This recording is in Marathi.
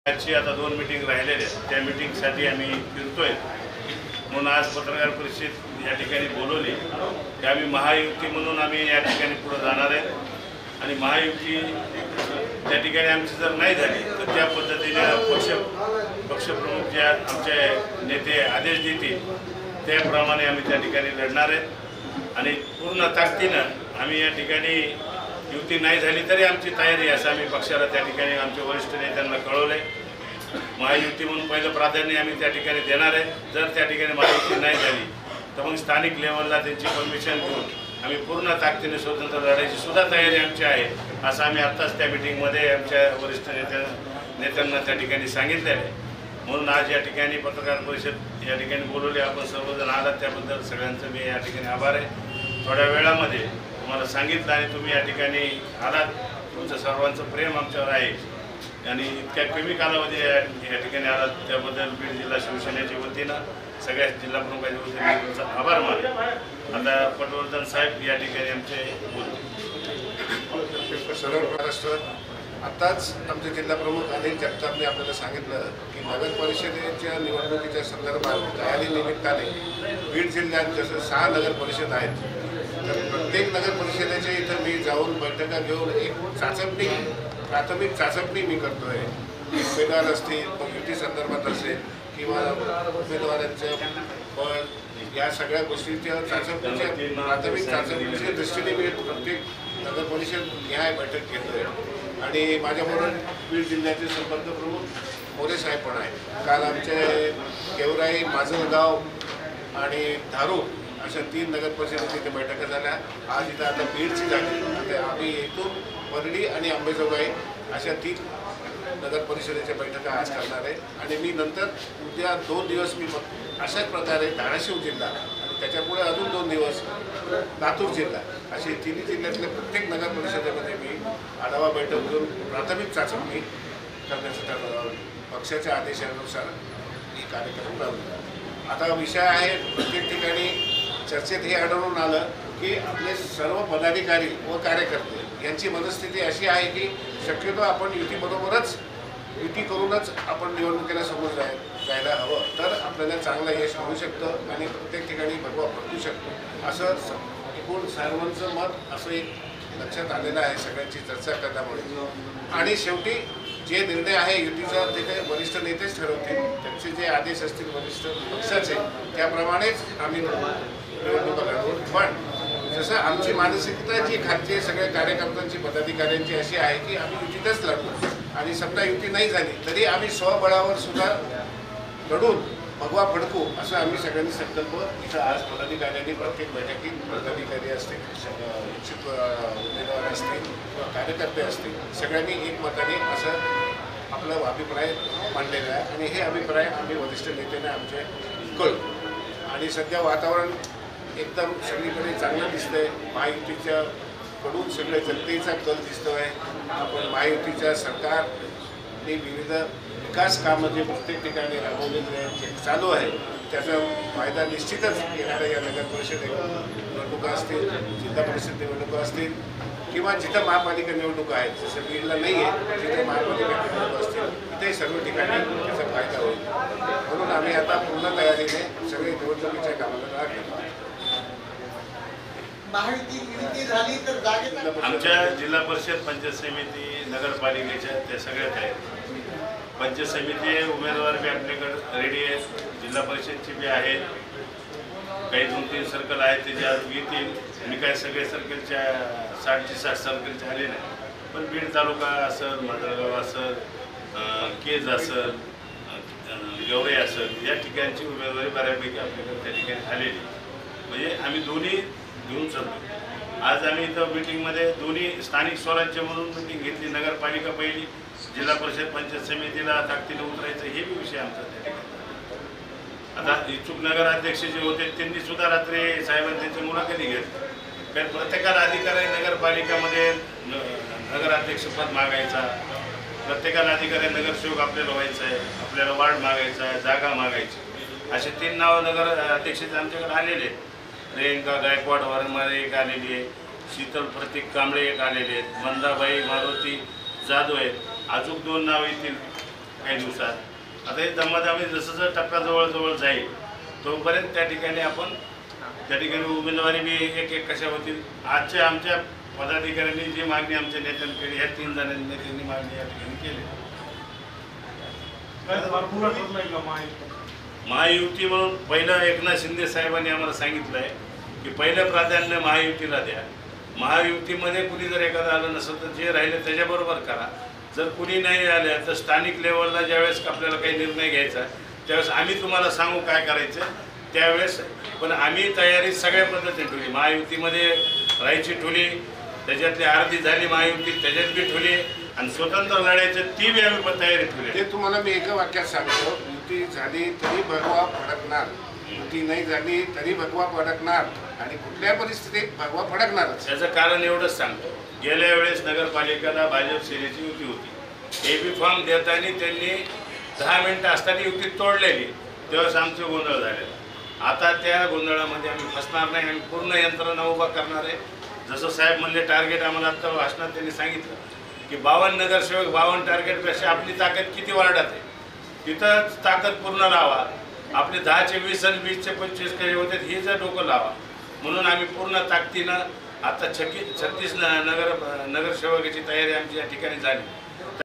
आता 2 मीटिंग राहिलेल्या आहेत, त्या मीटिंगसाठी आम्ही फिरतोय म्हणून आज पत्रकार परिषद या ठिकाणी बोलवली की आम्ही महायुती म्हणून आम्ही या ठिकाणी पुढे जाणार आहे आणि महायुती त्या ठिकाणी आमची जर नाही झाली तर त्या पद्धतीने पक्षप्रमुख जे आमचे नेते आदेश देतील त्याप्रमाणे आम्ही त्या ठिकाणी लढणार आहे आणि पूर्ण ताकदीनं आम्ही या ठिकाणी युती नाही झाली तरी आमची तयारी आहे असं आम्ही पक्षाला त्या ठिकाणी आमच्या वरिष्ठ नेत्यांना कळवलं आहे। महायुती म्हणून पहिलं प्राधान्य आम्ही त्या ठिकाणी देणार आहे। जर त्या ठिकाणी महायुती नाही झाली तर मग स्थानिक लेवलला त्यांची परमिशन घेऊन आम्ही पूर्ण ताकदीने स्वतंत्र लढायची सुद्धा तयारी आमची आहे असं आम्ही आत्ताच त्या मीटिंगमध्ये आमच्या वरिष्ठ नेत्यांना त्या ठिकाणी सांगितलेलं आहे। म्हणून आज या ठिकाणी पत्रकार परिषद या ठिकाणी बोलवली, आपण सर्वजण आलात त्याबद्दल सगळ्यांचं मी या ठिकाणी आभार आहे। थोड्या वेळामध्ये तुम्हाला सांगितलं आणि तुम्ही या ठिकाणी आलात, तुमचं सर्वांचं प्रेम आमच्यावर आहे आणि इतक्या कमी कालावधी या ठिकाणी आलात त्याबद्दल बीड जिल्हा शिवसेनेच्या वतीनं सगळ्या जिल्हा प्रमुखांच्या वतीने तुमचा आभार मानतो। आता पटवर्धन साहेब या ठिकाणी आमचे बोलतो। सर्व महाराष्ट्र आताच आमचे जिल्हा प्रमुख अनिल जगतापने आपल्याला सांगितलं की नगर परिषदेच्या निवडणुकीच्या संदर्भात तयारी निमित्ताने बीड जिल्ह्यात जसं 6 नगर परिषद आहेत तर प्रत्येक नगर परिषदेच्या इथं मी जाऊन बैठका घेऊन एक प्राथमिक चाचपणी मी करतोय। उमेदवार असतील, युती संदर्भात असेल किंवा उमेदवारांच्या बळ या सगळ्या गोष्टींच्या चाचपणीच्या प्राथमिक चाचपणीच्या दृष्टीने मी प्रत्येक नगर परिषद न्याय बैठक घेतोय आणि माझ्याबरोबर बीड जिल्ह्याचे संपर्क प्रमुख मोरे साहेब पण आहे। काल आमचे गेवराई, माजलगाव आणि धारूर अशा 3 नगर परिषदेच्या इथे बैठका झाल्या। आज इथं आता बीडची झाली, आता आम्ही इथून वरडी आणि अंबेजोगाई अशा 3 नगर परिषदेच्या बैठका आज करणार आहे आणि मी नंतर उद्या 2 दिवस मी अशाच प्रकारे धाराशिव जिल्हा आणि त्याच्यापुढे अजून 2 दिवस लातूर जिल्हा असे 3 जिल्ह्यातल्या प्रत्येक नगर परिषदेमध्ये मी आढावा बैठक घेऊन प्राथमिक चाचपणी करण्याचं ठरवलं। पक्षाच्या आदेशानुसार ही कार्यक्रम राबवला। आता विषय आहे, प्रत्येक ठिकाणी चर्चेत हे आढळून आलं की आपले सर्व पदाधिकारी व कार्यकर्ते यांची मनस्थिती अशी आहे की शक्यतो आपण युती करूनच आपण निवडणुकीला समोर जायला हवं तर आपल्याला चांगलं यश मिळू शकतं आणि प्रत्येक ठिकाणी भगवा पडू शकतो असं एकूण सर्वांचं मत असं एक लक्षात आलेलं आहे सगळ्यांची चर्चा करण्यामुळे। आणि शेवटी जे निर्णय आहे युतीचा ते काही वरिष्ठ नेतेच ठरवतील, त्यांचे जे आदेश असतील वरिष्ठ पक्षाचे त्याप्रमाणेच आम्ही निवडणुका लढवू। पण जसं आमची मानसिकता जी खालची सगळ्या कार्यकर्त्यांची पदाधिकाऱ्यांची अशी आहे की आम्ही युतीतच लढू आणि समजा युती नाही झाली तरी आम्ही स्वबळावर सुद्धा लढून भगवा फडकू असं आम्ही सगळ्यांनी संकल्प इथं आज पदाधिकाऱ्यांनी प्रत्येक बैठकीत पदाधिकारी असतील, इच्छुक उमेदवार असतील किंवा कार्यकर्ते असतील सगळ्यांनी एकमताने असं आपला अभिप्राय मांडलेला आहे आणि हे अभिप्राय आम्ही वरिष्ठ नेत्याने आमचे कळू। आणि सध्या वातावरण एकदम सगळीकडे चांगलं दिसतंय, महायुतीच्या कडून सगळे जनतेचा कल दिसतोय। आपण महायुतीच्या सरकारने विविध विकास कामं जे प्रत्येक ठिकाणी राबवलेले चालू आहे त्याचा फायदा निश्चितच येणाऱ्या या नगर परिषद निवडणुका असतील, जिल्हा परिषद निवडणुका असतील किंवा जिथं महापालिका निवडणुका आहेत जसं बीडला नाही आहे जिथे महापालिका निवडणुका असतील इथे सर्व ठिकाणी त्याचा फायदा होईल। म्हणून आम्ही आता पूर्ण तयारीने सगळे निवडणुकीच्या कामाला लागलो। आमच्या जिल्हा परिषद पंचायत समिती नगरपालिकेच्या त्या सगळ्यात आहेत। पंचायत समिती उमेदवार बी आपल्याकडे रेडी आहेत, जिल्हा परिषदची बी आहेत, काही 2-3 सर्कल आहेत ते ज्या येतील। मी काय सगळे सर्कलच्या 60 सर्कलचे आले नाही पण बीड तालुका असेल, माजलगाव असेल, केज असेल, गेवराई असेल या ठिकाणची उमेदवारी बऱ्यापैकी आपल्याकडे त्या ठिकाणी आलेली म्हणजे आम्ही दोन्ही घेऊन चालतो। आज आम्ही इथं मीटिंगमध्ये दोन्ही स्थानिक स्वराज्य म्हणून मीटिंग घेतली, नगरपालिका पहिली, जिल्हा परिषद पंचायत समितीला ताकदीने उतरायचं हे बी विषय आमचा त्या ठिकाणी। आता इच्छुक नगराध्यक्ष जे होते त्यांनी सुद्धा रात्री साहेबांनी त्यांची मुलाखती घेतली कारण प्रत्येकाला अधिकार आहे नगरपालिकामध्ये नगराध्यक्षपद मागायचा, प्रत्येकाला अधिकार आहे नगरसेवक आपल्याला व्हायचं आहे, आपल्याला वार्ड मागायचा आहे, जागा मागायची। असे 3 नावं नगराध्यक्षाचे आमच्याकडे आलेले आहेत। प्रियंका गायकवाड वारंवार एक आलेली आहे, शीतल प्रतीक कांबळे एक आलेले आहेत, मंदाबाई मारुती जाधव आहेत, अजून 2 नाव येतील काही दिवसात. आता हे दमादमी जसं जसं टप्प्या जवळ जाईल तोपर्यंत त्या ठिकाणी आपण त्या ठिकाणी उमेदवारी बी एक एक कशा होतील. आजच्या आमच्या पदाधिकाऱ्यांनी जी मागणी आमच्या नेत्यांकडे ह्या 3 जणांनी नेत्यांनी मागणी या ठिकाणी केली. महायुती म्हणून पहिलं एकनाथ शिंदे साहेबांनी आम्हाला सांगितलं आहे की पहिलं प्राधान्य महायुतीला द्या. महायुतीमध्ये कुणी जर एखादं आलं नसेल तर जे राहिले त्याच्याबरोबर करा. जर कुणी नाही आलं तर स्थानिक लेवलला ज्यावेळेस आपल्याला काही निर्णय घ्यायचा त्यावेळेस आम्ही तुम्हाला सांगू काय करायचं त्यावेळेस. पण आम्ही तयारी सगळ्या पद्धतीने ठेवली. महायुतीमध्ये राहायची ठेवली, त्याच्यातली अर्धी झाली महायुती त्याच्यात बी ठेवली आणि स्वतंत्र लढायचं ती बी आम्ही पण तयारी ठेवली. ते तुम्हाला मी एका वाक्यात सांगतो, युती झाली तरी भगवा फडकणार, युती नाही झाली तरी भगवा फडकणार आणि कुठल्या परिस्थितीत भगवा फडकणारच. त्याचं कारण एवढंच सांगतो. गेल्या वेळेस नगरपालिकेला भाजप सेनेची युती होती. एबी फॉर्म देताना त्यांनी 10 मिनिटं असताना युती तोडलेली, तेव्हाच आमचे गोंधळ झालेला. आता त्या गोंधळामध्ये आम्ही फसणार नाही. आम्ही पूर्ण यंत्रणा उभा करणार आहे. जसं साहेब म्हणले टार्गेट आम्हाला आत्ता भाषणात त्यांनी सांगितलं की 52 नगरसेवक 52 टार्गेटपेक्षा आपली ताकद किती वाढत आहे तिथं ताकद पूर्ण लावा. आपले 10चे 20 आणि 20चे 25 काही होते हे जर डोकं लावा. म्हणून आम्ही पूर्ण ताकदीनं आता 36 नगरसेवकाची तयारी आमची या ठिकाणी झाली.